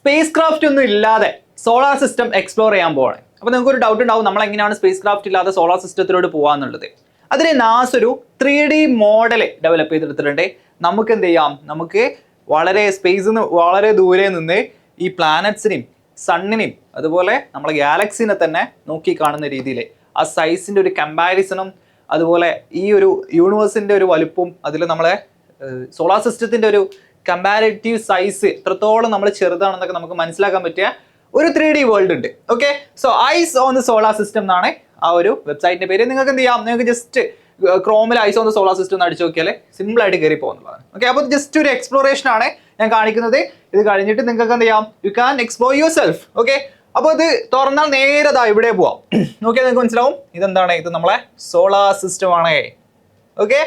Space craft ഒന്നും ഇല്ലാതെ solar system explore ചെയ്യാൻ പോവാണ്. അപ്പോൾ നിങ്ങൾക്ക് ഒരു ഡൗട്ട് ഉണ്ടാവും, നമ്മൾ എങ്ങനെയാണ് സ്പേസ് ക്രാഫ്റ്റ് ഇല്ലാതെ സോളാർ സിസ്റ്റത്തിലോട്ട് പോകാന്നുള്ളത്. അതിന് നാസ ഒരു 3D മോഡൽ ഡെവലപ്പ് ചെയ്തെടുത്തിട്ടുണ്ട്. നമുക്ക് എന്ത് ചെയ്യാം, നമുക്ക് വളരെ സ്പേസിൽ നിന്ന് വളരെ ദൂരെ നിന്ന് ഈ പ്ലാനറ്റ്സിനെയും സണ്ണിനെയും അതുപോലെ നമ്മളെ ഗാലക്സിനെ തന്നെ നോക്കി കാണുന്ന രീതിയിൽ ആ സൈസിൻ്റെ ഒരു കമ്പാരിസണും അതുപോലെ ഈ ഒരു യൂണിവേഴ്സിൻ്റെ ഒരു വലുപ്പവും അതിൽ നമ്മളെ സോളാർ സിസ്റ്റത്തിൻ്റെ ഒരു കമ്പാരിറ്റീവ് സൈസ് എത്രത്തോളം നമ്മൾ ചെറുതാണെന്നൊക്കെ നമുക്ക് മനസ്സിലാക്കാൻ പറ്റിയ ഒരു 3D വേൾഡ് ഉണ്ട്. Okay, so eyes on the solar system എന്നാണ് ആ ഒരു വെബ്സൈറ്റിന്റെ പേര്. നിങ്ങൾക്ക് എന്ത് ചെയ്യാം, നിങ്ങൾക്ക് ജസ്റ്റ് ക്രോമിൽ eyes on the solar system എന്ന് അടിച്ചു നോക്കിയാൽ സിമ്പിൾ ആയിട്ട് കയറി പോകുന്നതാണ്. ഓക്കെ, അപ്പോൾ ജസ്റ്റ് ഒരു എക്സ്പ്ലോറേഷൻ ആണ് ഞാൻ കാണിക്കുന്നത്. ഇത് കഴിഞ്ഞിട്ട് നിങ്ങൾക്ക് എന്ത് ചെയ്യാം, you can explore your self. Okay, അപ്പോൾ ഇത് തുറന്നാൽ നേരെ ഇവിടെ പോവാം. നോക്കിയാൽ നിങ്ങൾക്ക് മനസ്സിലാവും ഇതെന്താണ്, ഇത് നമ്മളെ സോളാർ സിസ്റ്റം ആണ്. ഓക്കെ,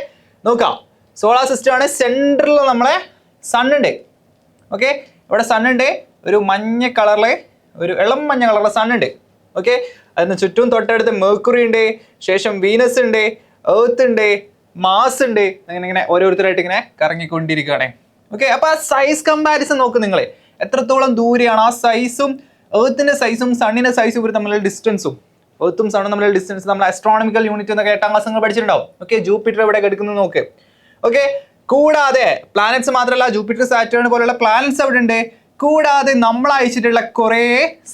നോക്കാം, സോളാർ സിസ്റ്റം ആണ്. സെൻട്രലിൽ നമ്മളെ സൺ ഉണ്ട്. ഓക്കെ, ഇവിടെ സൺ ഉണ്ട്, ഒരു മഞ്ഞ കളറിലെ ഒരു ഇളം മഞ്ഞ കളറിലെ സൺ ഉണ്ട്. ഓക്കെ, അതിന് ചുറ്റും തൊട്ടടുത്ത് മെർക്കുറി ഉണ്ട്, ശേഷം വീനസ് ഉണ്ട്, എർത്ത് ഉണ്ട്, മാസ് ഉണ്ട്. ഇങ്ങനെ ഓരോരുത്തരായിട്ട് ഇങ്ങനെ കറങ്ങിക്കൊണ്ടിരിക്കുകയാണ്. ഓക്കെ, അപ്പോൾ ആ സൈസ് കമ്പാരിസൺ നോക്ക് നിങ്ങൾ, എത്രത്തോളം ദൂരെയാണ് ആ സൈസും എർത്തിന്റെ സൈസും സണ്ണിന്റെ സൈസും ഇവർ തമ്മിലുള്ള ഡിസ്റ്റൻസും. എർത്തും സണ്ണും തമ്മിലുള്ള ഡിസ്റ്റൻസ് നമ്മൾ ആസ്ട്രോണമിക്കൽ യൂണിറ്റ് എന്നൊക്കെ 8ാം ക്ലാസ് നിങ്ങൾ പഠിച്ചിട്ടുണ്ടാവും. ഓക്കെ, ജൂപ്പിറ്റർ എവിടെ കിടക്കുന്നത് നോക്ക്. ഓക്കെ, കൂടാതെ പ്ലാനറ്റ്സ് മാത്രമല്ല, ജൂപ്പിറ്റർ സാറ്റേൺ പോലുള്ള പ്ലാനറ്റ്സ് അവിടെ ഉണ്ട്. കൂടാതെ നമ്മൾ അയച്ചിട്ടുള്ള കുറേ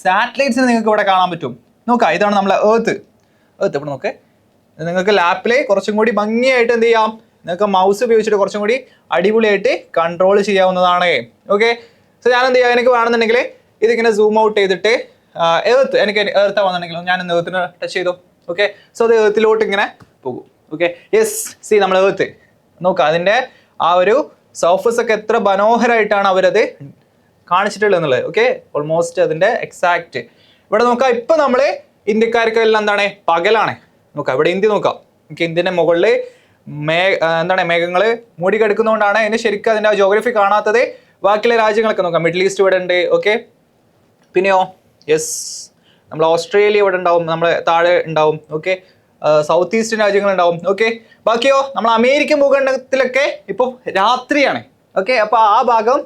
സാറ്റലൈറ്റ്സിനെ നിങ്ങൾക്ക് ഇവിടെ കാണാൻ പറ്റും. നോക്കാം, ഇതാണ് നമ്മളെ എർത്ത്. ഇവിടെ നോക്ക്, നിങ്ങൾക്ക് ലാപ്പിൽ കുറച്ചും കൂടി ഭംഗിയായിട്ട് എന്ത് ചെയ്യാം, നിങ്ങൾക്ക് മൗസ് ഉപയോഗിച്ചിട്ട് കുറച്ചും കൂടി അടിപൊളിയായിട്ട് കൺട്രോൾ ചെയ്യാവുന്നതാണ്. ഓക്കെ, സോ ഞാൻ എന്ത് ചെയ്യാം, എനിക്ക് വേണമെന്നുണ്ടെങ്കിൽ ഇതിങ്ങനെ സൂം ഔട്ട് ചെയ്തിട്ട് എർത്ത്, എനിക്ക് എർത്ത് വന്നിട്ടുണ്ടെങ്കിൽ ഞാൻ എർത്തിനെ ടച്ച് ചെയ്തു. ഓക്കെ, സോ അത് എർത്തിലോട്ട് ഇങ്ങനെ പോകും. ഓക്കെ, യെസ്, സി നമ്മൾ എർത്ത് നോക്കാം, അതിൻ്റെ ആ ഒരു സർഫസ് ഒക്കെ എത്ര മനോഹരമായിട്ടാണ് അവരത് കാണിച്ചിട്ടുള്ളത് എന്നുള്ളത്. ഓക്കെ, ഓൾമോസ്റ്റ് അതിൻ്റെ എക്സാക്റ്റ് ഇവിടെ നോക്കാം. ഇപ്പം നമ്മൾ ഇന്ത്യക്കാർക്കെല്ലാം എന്താണ്, പകലാണ്. നോക്കാം, ഇവിടെ ഇന്ത്യ നോക്കാം. ഓക്കെ, ഇന്ത്യൻ്റെ മുകളിൽ മേഘങ്ങൾ മൂടി കിടക്കുന്നതുകൊണ്ടാണ് അതിന് ശരിക്കും അതിൻ്റെ ജോഗ്രഫി കാണാത്തത്. ബാക്കിയുള്ള രാജ്യങ്ങളൊക്കെ നോക്കാം, മിഡിൽ ഈസ്റ്റ് ഇവിടെ ഉണ്ട്. ഓക്കെ, പിന്നെയോ യെസ്, നമ്മൾ ഓസ്ട്രേലിയ ഇവിടെ ഉണ്ടാവും, നമ്മൾ താഴെ ഉണ്ടാവും. ഓക്കെ, സൗത്ത് ഈസ്റ്റേൺ രാജ്യങ്ങളുണ്ടാവും. ഓക്കെ, ബാക്കിയോ നമ്മൾ അമേരിക്കൻ ഭൂഖണ്ഡത്തിലൊക്കെ ഇപ്പോൾ രാത്രിയാണ്. ഓക്കെ, അപ്പോൾ ആ ഭാഗം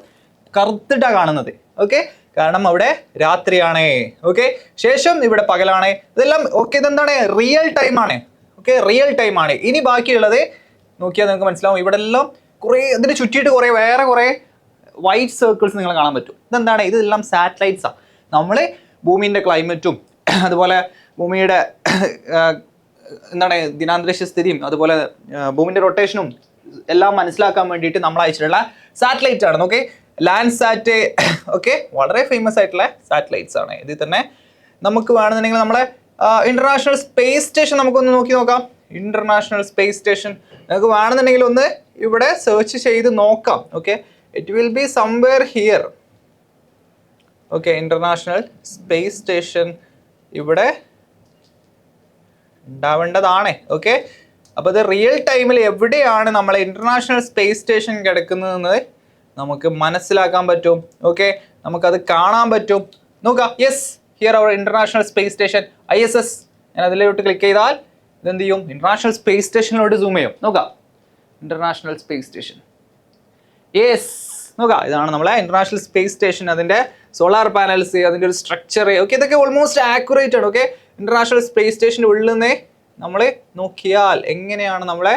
കറുത്തിട്ടാണ് കാണുന്നത്. ഓക്കെ, കാരണം അവിടെ രാത്രിയാണ്. ഓക്കെ, ശേഷം ഇവിടെ പകലാണ്. ഇതെല്ലാം ഓക്കെ, ഇതെന്താണ്, റിയൽ ടൈമാണ്. ഓക്കെ, റിയൽ ടൈമാണ്. ഇനി ബാക്കിയുള്ളത് നോക്കിയാൽ നിങ്ങൾക്ക് മനസ്സിലാവും, ഇവിടെ എല്ലാം കുറേ ഇതിന് ചുറ്റിയിട്ട് വേറെ കുറേ വൈറ്റ് സർക്കിൾസ് നിങ്ങൾ കാണാൻ പറ്റും. ഇതെന്താണ്, ഇതെല്ലാം സാറ്റലൈറ്റ്സാണ്. നമ്മൾ ഭൂമിൻ്റെ ക്ലൈമറ്റും അതുപോലെ ഭൂമിയുടെ എന്താണ് ദിനാന്തരീക്ഷ സ്ഥിതിയും അതുപോലെ ഭൂമിൻ്റെ റൊട്ടേഷനും എല്ലാം മനസ്സിലാക്കാൻ വേണ്ടിയിട്ട് നമ്മൾ അയച്ചിട്ടുള്ള സാറ്റലൈറ്റ് ആണ്. ഓക്കെ, ലാൻഡ് സാറ്റ്. ഓക്കെ, വളരെ ഫേമസ് ആയിട്ടുള്ള സാറ്റലൈറ്റ്സ് ആണ്. ഇതിൽ തന്നെ നമുക്ക് വേണമെന്നുണ്ടെങ്കിൽ നമ്മളെ ഇന്റർനാഷണൽ സ്പേസ് സ്റ്റേഷൻ നമുക്കൊന്ന് നോക്കി നോക്കാം. ഇന്റർനാഷണൽ സ്പേസ് സ്റ്റേഷൻ നമുക്ക് വേണമെന്നുണ്ടെങ്കിൽ ഒന്ന് ഇവിടെ സെർച്ച് ചെയ്ത് നോക്കാം. Okay, it will be somewhere here. Okay, international space station ഇവിടെ ഉണ്ടാവേണ്ടതാണ്. ഓക്കെ, അപ്പോൾ ഇത് റിയൽ ടൈമിൽ എവിടെയാണ് നമ്മളെ ഇന്റർനാഷണൽ സ്പേസ് സ്റ്റേഷൻ കിടക്കുന്നതെന്ന് നമുക്ക് മനസ്സിലാക്കാൻ പറ്റും. ഓക്കെ, നമുക്കത് കാണാൻ പറ്റും. നോക്കാം, yes, here our international space station ISS. ഞാൻ അതിലോട്ട് ക്ലിക്ക് ചെയ്താൽ ഇതെന്ത് ചെയ്യും, ഇന്റർനാഷണൽ സ്പേസ് സ്റ്റേഷനിലോട്ട് സൂം ചെയ്യും. നോക്കാം, ഇന്റർനാഷണൽ സ്പേസ് സ്റ്റേഷൻ. യെസ്, നോക്കാം, ഇതാണ് നമ്മളെ ഇന്റർനാഷണൽ സ്പേസ് സ്റ്റേഷൻ. അതിൻ്റെ സോളാർ പാനൽസ്, അതിൻ്റെ ഒരു സ്ട്രക്ചർ, ഓക്കെ, ഇതൊക്കെ ഓൾമോസ്റ്റ് ആക്യുറേറ്റ് ആണ്. ഓക്കെ, ഇന്റർനാഷണൽ സ്പേസ് സ്റ്റേഷൻ്റെ ഉള്ളിൽ നിന്ന് നമ്മൾ നോക്കിയാൽ എങ്ങനെയാണ് നമ്മളെ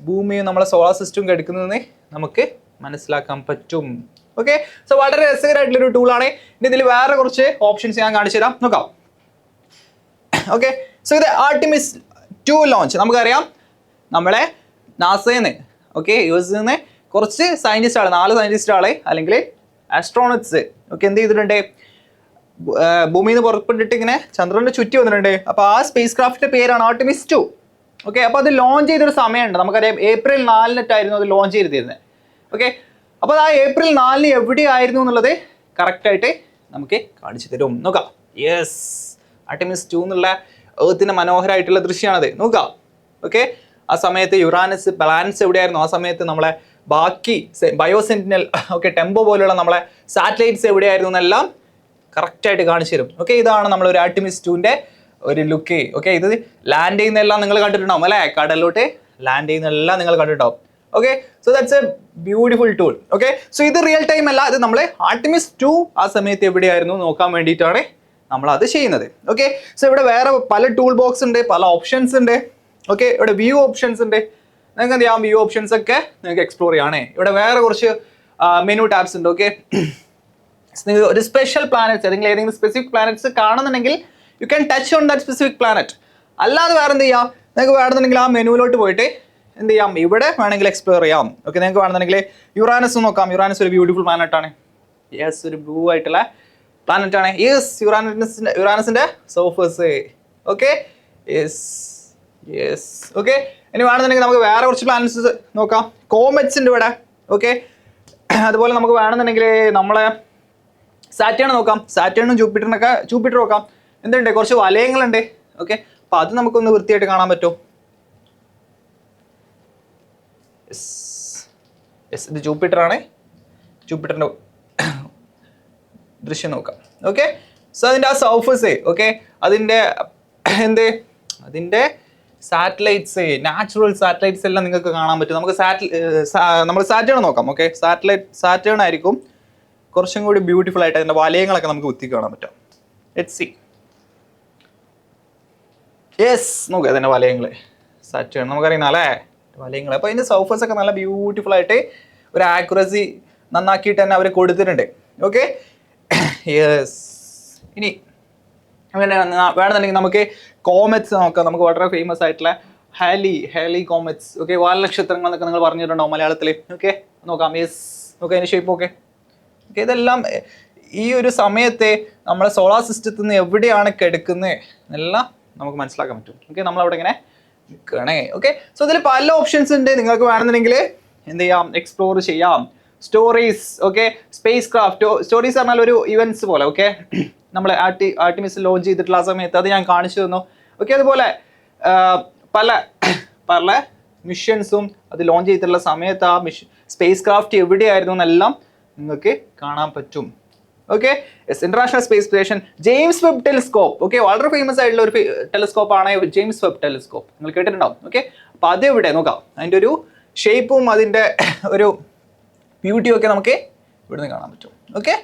ഭൂമിയും നമ്മളെ സോളാർ സിസ്റ്റവും കിടക്കുന്നതെന്ന് നമുക്ക് മനസ്സിലാക്കാൻ പറ്റും. ഓക്കെ, സോ വളരെ രസകരമായിട്ടുള്ളൊരു ടൂളാണ്. ഇനി ഇതിൽ വേറെ കുറച്ച് ഓപ്ഷൻസ് ഞാൻ കാണിച്ചു തരാം. നോക്കാം. ഓക്കെ, സോ ഇത് ആർട്ടിമിസ് 2 ലോഞ്ച്. നമുക്കറിയാം നമ്മളെ നാസയിൽ ഓക്കെ US നിന്ന് കുറച്ച് സയൻറ്റിസ്റ്റുകൾ, 4 സയൻറ്റിസ്റ്റുകൾ അല്ലെങ്കിൽ ആസ്ട്രോണറ്റ്സ് ഓക്കെ എന്ത് ചെയ്തിട്ടുണ്ട്, ഭൂമിയിൽ നിന്ന് പുറപ്പെട്ടിട്ട് ഇങ്ങനെ ചന്ദ്രൻ്റെ ചുറ്റി വന്നിട്ടുണ്ട്. അപ്പോൾ ആ സ്പേസ് ക്രാഫ്റ്റിൻ്റെ പേരാണ് ആർട്ടിമിസ് 2. ഓക്കെ, അപ്പോൾ അത് ലോഞ്ച് ചെയ്തൊരു സമയമുണ്ട്. നമുക്കറിയാം April 4 അത് ലോഞ്ച് ചെയ്തിരുന്നത്. ഓക്കെ, അപ്പോൾ ആ April 4 എവിടെയായിരുന്നു എന്നുള്ളത് കറക്റ്റായിട്ട് നമുക്ക് കാണിച്ചു തരും. നോക്കാം, യെസ്, ആർട്ടിമിസ് 2 എന്നുള്ള എർത്തിൻ്റെ മനോഹരമായിട്ടുള്ള ദൃശ്യമാണത്. നോക്കാം. ഓക്കെ, ആ സമയത്ത് യുറാനസ് പ്ലാനറ്റ്സ് എവിടെയായിരുന്നു, ആ സമയത്ത് നമ്മളെ ബാക്കി ബയോസെന്റിനൽ ഓക്കെ ടെമ്പോ പോലുള്ള നമ്മളെ സാറ്റലൈറ്റ്സ് എവിടെയായിരുന്നു എന്നെല്ലാം കറക്റ്റായിട്ട് കാണിച്ചു തരും. ഓക്കെ, ഇതാണ് നമ്മളൊരു ആർട്ടിമിസ് 2ൻ്റെ ഒരു ലുക്ക്. ഓക്കെ, ഇത് ലാൻഡ് ചെയ്യുന്നതെല്ലാം നിങ്ങൾ കണ്ടിട്ടുണ്ടാവും അല്ലേ, കടലിലോട്ട് ലാൻഡ് ചെയ്യുന്നതെല്ലാം നിങ്ങൾ കണ്ടിട്ടുണ്ടാവും. Okay, so that's A beautiful tool. Okay, so ഇത് റിയൽ ടൈം അല്ല, ഇത് നമ്മൾ ആർട്ടിമിസ് 2 ആ സമയത്ത് എവിടെയായിരുന്നു നോക്കാൻ വേണ്ടിയിട്ടാണ് നമ്മൾ അത് ചെയ്യുന്നത്. ഓക്കെ, സോ ഇവിടെ വേറെ പല ടൂൾ ബോക്സ് ഉണ്ട്, പല ഓപ്ഷൻസ് ഉണ്ട്. ഓക്കെ, ഇവിടെ വ്യൂ ഓപ്ഷൻസ് ഉണ്ട്. നിങ്ങൾക്ക് എന്ത് ചെയ്യാം, വ്യൂ ഓപ്ഷൻസ് ഒക്കെ നിങ്ങൾക്ക് എക്സ്പ്ലോർ ചെയ്യാണേ. ഇവിടെ വേറെ കുറച്ച് മെനു ടാബ്സ് ഉണ്ട്. ഓക്കെ, നിങ്ങൾ ഒരു സ്പെഷ്യൽ പ്ലാനറ്റ്സ് ഏതെങ്കിലും സ്പെസിഫിക് പ്ലാനറ്റ്സ് കാണുന്നുണ്ടെങ്കിൽ you can touch on that specific planet. അല്ലാതെ വേറെ എന്ത് ചെയ്യാം, നിങ്ങൾക്ക് വേണമെന്നുണ്ടെങ്കിൽ ആ മെനുവിലോട്ട് പോയിട്ട് എന്ത് ചെയ്യാം, ഇവിടെ വേണമെങ്കിൽ എക്സ്പ്ലോർ ചെയ്യാം. ഓക്കെ, നിങ്ങൾക്ക് വേണമെന്നുണ്ടെങ്കിൽ യുറാനസ് നോക്കാം. യുറാനസ് ഒരു ബ്യൂട്ടിഫുൾ പ്ലാനറ്റ് ആണ്. യെസ്, ഒരു ബ്ലൂ ആയിട്ടുള്ള പ്ലാനറ്റ് ആണ്. യെസ്, യുറാനസിന്റെ surface. Okay, yes yes. Okay, ഇനി വേണമെന്നുണ്ടെങ്കിൽ നമുക്ക് വേറെ കുറച്ച് പ്ലാനറ്റ്സ് നോക്കാം. കോമറ്റ്സ് ഉണ്ട് ഇവിടെ. ഓക്കെ, അതുപോലെ നമുക്ക് വേണമെന്നുണ്ടെങ്കിൽ നമ്മളെ സാറ്റേൺ നോക്കാം. സാറ്റേണും ജൂപ്പിറ്റർ നോക്കാം. എന്തുണ്ട്, കുറച്ച് വലയങ്ങളുണ്ട്. ഓക്കെ, അപ്പൊ അത് നമുക്കൊന്ന് വൃത്തിയായിട്ട് കാണാൻ പറ്റും. യെസ്, ഇത് ജൂപ്പിറ്റർ ആണ്. ജൂപ്പിറ്ററിന്റെ ദൃശ്യം നോക്കാം. ഓക്കെ, സോ അതിന്റെ ആ സർഫസ്, ഓക്കെ, അതിന്റെ സാറ്റലൈറ്റ്സ്, നാച്ചുറൽ സാറ്റലൈറ്റ്സ് എല്ലാം നിങ്ങൾക്ക് കാണാൻ പറ്റും. നമുക്ക് നമ്മൾ സാറ്റേൺ നോക്കാം. ഓക്കെ, സാറ്റേൺ ആയിരിക്കും കുറച്ചും കൂടി ബ്യൂട്ടിഫുൾ ആയിട്ട് അതിന്റെ വലയങ്ങളൊക്കെ നമുക്ക് കുത്തി കാണാൻ പറ്റും. Let's see. യെസ്, നോക്കുക അതിന്റെ വലയങ്ങള്. സാറ്റേൺ നമുക്കറിയുന്ന അല്ലേ വലയങ്ങൾ. അപ്പൊ അതിന്റെ സർഫസ് ഒക്കെ നല്ല ബ്യൂട്ടിഫുൾ ആയിട്ട് ഒരു ആക്യുറസി നന്നാക്കിയിട്ട് തന്നെ അവർ കൊടുത്തിട്ടുണ്ട്. Okay, yes. ഇനി അങ്ങനെ വേണമെന്നുണ്ടെങ്കിൽ നമുക്ക് കോമറ്റ്സ് നോക്കാം. നമുക്ക് വളരെ ഫേമസ് ആയിട്ടുള്ള ഹാലി കോമറ്റ്സ്. ഓക്കെ, വാൽനക്ഷത്രങ്ങൾ എന്നൊക്കെ നിങ്ങൾ പറഞ്ഞിട്ടുണ്ടാവും മലയാളത്തിൽ. ഓക്കെ, നോക്കാം. യെസ്, നോക്കാം അതിന്റെ ഷേപ്പ്. ഓക്കെ, ഇതെല്ലാം ഈ ഒരു സമയത്തെ നമ്മുടെ സോളാർ സിസ്റ്റത്തിൽ നിന്ന് എവിടെയാണ് കിടക്കുന്നത് എന്നെല്ലാം നമുക്ക് മനസ്സിലാക്കാൻ പറ്റും. ഓക്കെ, നമ്മളവിടെ ഇങ്ങനെ നിൽക്കണേ. ഓക്കെ, സോ ഇതിൽ പല ഓപ്ഷൻസ് ഉണ്ട്. നിങ്ങൾക്ക് വേണമെന്നുണ്ടെങ്കിൽ എന്ത് ചെയ്യാം, എക്സ്പ്ലോർ ചെയ്യാം. Stories. Okay, space craft. Stories പറഞ്ഞാൽ ഒരു ഇവന്റ്സ് പോലെ. ഓക്കെ, നമ്മൾ ആർട്ടിമിസ് ലോഞ്ച് ചെയ്തിട്ടുള്ള ആ സമയത്ത് അത് ഞാൻ കാണിച്ചു തന്നു. ഓക്കെ, അതുപോലെ പല മിഷൻസും അത് ലോഞ്ച് ചെയ്തിട്ടുള്ള സമയത്ത് ആ സ്പേസ് ക്രാഫ്റ്റ് എവിടെയായിരുന്നു എന്നെല്ലാം നിങ്ങൾക്ക് കാണാൻ പറ്റും. Okay, international space station, James Webb telescope. Okay, വളരെ ഫേമസ് ആയിട്ടുള്ള ഒരു ടെലിസ്കോപ്പ് ആണ് ജെയിംസ് വെബ് ടെലിസ്കോപ്പ്. നിങ്ങൾ കേട്ടിട്ടുണ്ടാവും. ഓക്കെ, അപ്പൊ അത് എവിടെ നോക്കാം. അതിന്റെ ഒരു ഷേപ്പും അതിന്റെ ഒരു ബ്യൂട്ടിയും ഒക്കെ നമുക്ക് ഇവിടുന്ന് കാണാൻ പറ്റും. ഓക്കെ,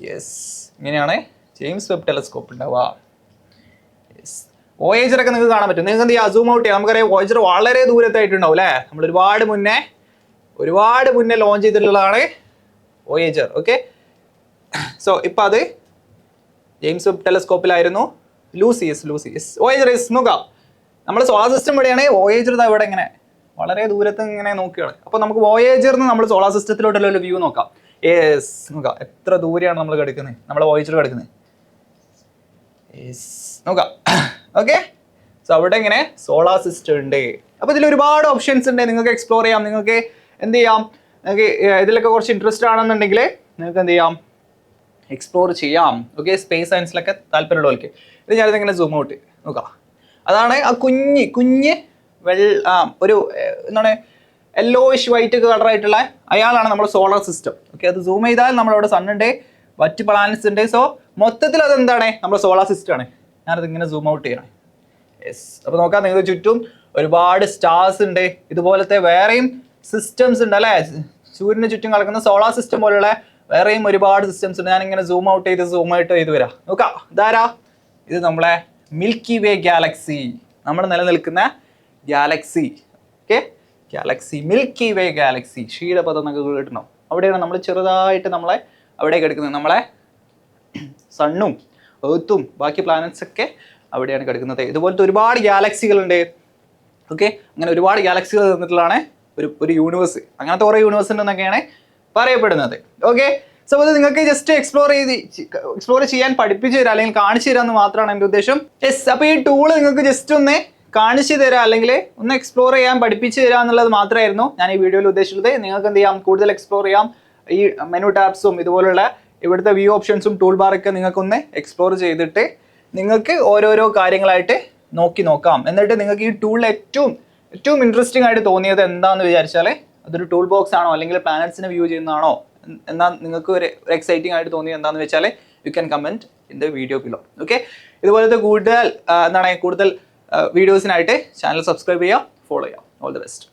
യെസ്, ഇങ്ങനെയാണ് ജെയിംസ് വെബ് ടെലിസ്കോപ്പ് ഉണ്ടാവുക. യെസ്, വോയേജർ ഒക്കെ നിങ്ങൾക്ക് കാണാൻ പറ്റും. നിങ്ങൾക്ക് എന്ത് ചെയ്യാം, സൂം ഔട്ട് ചെയ്യാം. നമുക്കറിയാം വോയേജർ വളരെ ദൂരത്തായിട്ടുണ്ടാവും അല്ലേ. നമ്മൾ ഒരുപാട് മുന്നേ ലോഞ്ച് ചെയ്തിട്ടുള്ളതാണ് വോയേജർ. ഓക്കെ, സോ ഇപ്പൊ അത് ജെയിംസ് വെബ് ടെലിസ്കോപ്പിലായിരുന്നു. ലൂസിയസ്. വോയേജർ നോക്കാം. നമ്മുടെ സോളാർ സിസ്റ്റം ഇവിടെയാണ്. വോയേജർ ഇവിടെ ഇങ്ങനെ വളരെ ദൂരത്ത് ഇങ്ങനെ നോക്കുകയാണ്. അപ്പൊ നമുക്ക് വോയേജറിന് നമ്മൾ സോളാർ സിസ്റ്റത്തിലോട്ടുള്ള ഒരു വ്യൂ നോക്കാം. യെസ്, നോക്കാം എത്ര ദൂരെയാണ് നമ്മൾ കിടക്കുന്നത്, നമ്മളെ വോയേജർ കിടക്കുന്നത്. യെസ്, നോക്കാം. ഓക്കെ, സോ അവിടെ ഇങ്ങനെ സോളാർ സിസ്റ്റം ഉണ്ട്. അപ്പൊ ഇതിൽ ഒരുപാട് ഓപ്ഷൻസ് ഉണ്ട്. നിങ്ങൾക്ക് എക്സ്പ്ലോർ ചെയ്യാം. നിങ്ങൾക്ക് എന്ത് ചെയ്യാം, നിങ്ങൾക്ക് ഇതിലൊക്കെ കുറച്ച് ഇൻട്രസ്റ്റ് ആണെന്നുണ്ടെങ്കിൽ നിങ്ങൾക്ക് എന്ത് ചെയ്യാം, എക്സ്പ്ലോർ ചെയ്യാം. ഓക്കെ, സ്പേസ് സയൻസിലൊക്കെ താല്പര്യമുള്ളവർക്ക് ഇത് ഞാനിതിങ്ങനെ സൂം ഔട്ട് നോക്കാം. അതാണ് ആ കുഞ്ഞ് ഒരു എന്താണ് യെല്ലോയിഷ് വൈറ്റ് കളറായിട്ടുള്ള അയാളാണ് നമ്മുടെ സോളാർ സിസ്റ്റം. ഓക്കെ, അത് സൂം ചെയ്താൽ നമ്മളവിടെ സണ്ണുണ്ട്, മറ്റ് പ്ലാനറ്റ്സ് ഉണ്ട്. സോ മൊത്തത്തിൽ അതെന്താണ്, നമ്മുടെ സോളാർ സിസ്റ്റം ആണ്. ഞാനത് ഇങ്ങനെ സൂം ഔട്ട് ചെയ്യണം. യെസ്, അപ്പോൾ നോക്കാം, നിങ്ങൾക്ക് ചുറ്റും ഒരുപാട് സ്റ്റാർസ് ഉണ്ട്. ഇതുപോലത്തെ വേറെയും സിസ്റ്റംസ് ഉണ്ട് അല്ലേ. സൂര്യന് ചുറ്റും കിടക്കുന്ന സോളാർ സിസ്റ്റം പോലുള്ള വേറെയും ഒരുപാട് സിസ്റ്റംസ് ഉണ്ട്. ഞാനിങ്ങനെ സൂം ഔട്ട് ചെയ്ത് വരാം. നോക്കാം, ഇതാരാ, ഇത് നമ്മളെ മിൽക്കി വേ ഗാലക്സി, നമ്മൾ നിലനിൽക്കുന്ന ഗാലക്സി. ഓക്കെ, ഗാലക്സി, മിൽക്കി വേ ഗാലക്സി, ക്ഷീരപഥം എന്നൊക്കെ കേട്ടണോ. അവിടെയാണ് നമ്മൾ ചെറുതായിട്ട് നമ്മളെ അവിടെ കിടക്കുന്നത്. നമ്മളെ സണ്ണും എർത്തും ബാക്കി പ്ലാനറ്റ്സ് ഒക്കെ അവിടെയാണ് കിടക്കുന്നത്. ഇതുപോലത്തെ ഒരുപാട് ഗാലക്സികളുണ്ട്. ഓക്കെ, അങ്ങനെ ഒരുപാട് ഗാലക്സികൾ തന്നിട്ടുള്ളതാണ് ഒരു യൂണിവേഴ്സ്. അങ്ങനത്തെ കുറേ യൂണിവേഴ്സ് ഉണ്ടെന്നൊക്കെയാണ് പറയപ്പെടുന്നത്. ഓക്കെ, സോ അത് നിങ്ങൾക്ക് ജസ്റ്റ് എക്സ്പ്ലോർ ചെയ്യാൻ പഠിപ്പിച്ചു തരാം അല്ലെങ്കിൽ കാണിച്ചു തരാമെന്ന് മാത്രമാണ് എൻ്റെ ഉദ്ദേശം. യെസ്, അപ്പോൾ ഈ ടൂള് നിങ്ങൾക്ക് ജസ്റ്റ് ഒന്ന് കാണിച്ചു തരാം അല്ലെങ്കിൽ ഒന്ന് എക്സ്പ്ലോർ ചെയ്യാൻ പഠിപ്പിച്ചു തരാം എന്നുള്ളത് മാത്രമായിരുന്നു ഞാൻ ഈ വീഡിയോയിൽ ഉദ്ദേശിച്ചത്. നിങ്ങൾക്ക് എന്ത് ചെയ്യാം, കൂടുതൽ എക്സ്പ്ലോർ ചെയ്യാം. ഈ മെനു ടാബ്സും ഇതുപോലുള്ള ഇവിടുത്തെ വ്യൂ ഓപ്ഷൻസും ടൂൾ ബാറൊക്കെ നിങ്ങൾക്കൊന്ന് എക്സ്പ്ലോർ ചെയ്തിട്ട് നിങ്ങൾക്ക് ഓരോരോ കാര്യങ്ങളായിട്ട് നോക്കാം. എന്നിട്ട് നിങ്ങൾക്ക് ഈ ടൂളിൽ ഏറ്റവും ഇൻട്രസ്റ്റിംഗ് ആയിട്ട് തോന്നിയത് എന്താണെന്ന് വിചാരിച്ചാൽ അതൊരു ടൂൾ ബോക്സ് ആണോ അല്ലെങ്കിൽ പ്ലാനറ്റ്സിനെ വ്യൂ ചെയ്യുന്നതാണോ എന്നാൽ നിങ്ങൾക്ക് ഒരു എക്സൈറ്റിംഗ് ആയിട്ട് തോന്നിയത് എന്താണെന്ന് വെച്ചാൽ you can comment in the video below. Okay, ഇതുപോലത്തെ കൂടുതൽ വീഡിയോസിനായിട്ട് ചാനൽ സബ്സ്ക്രൈബ് ചെയ്യുക, ഫോളോ ചെയ്യുക. All the best.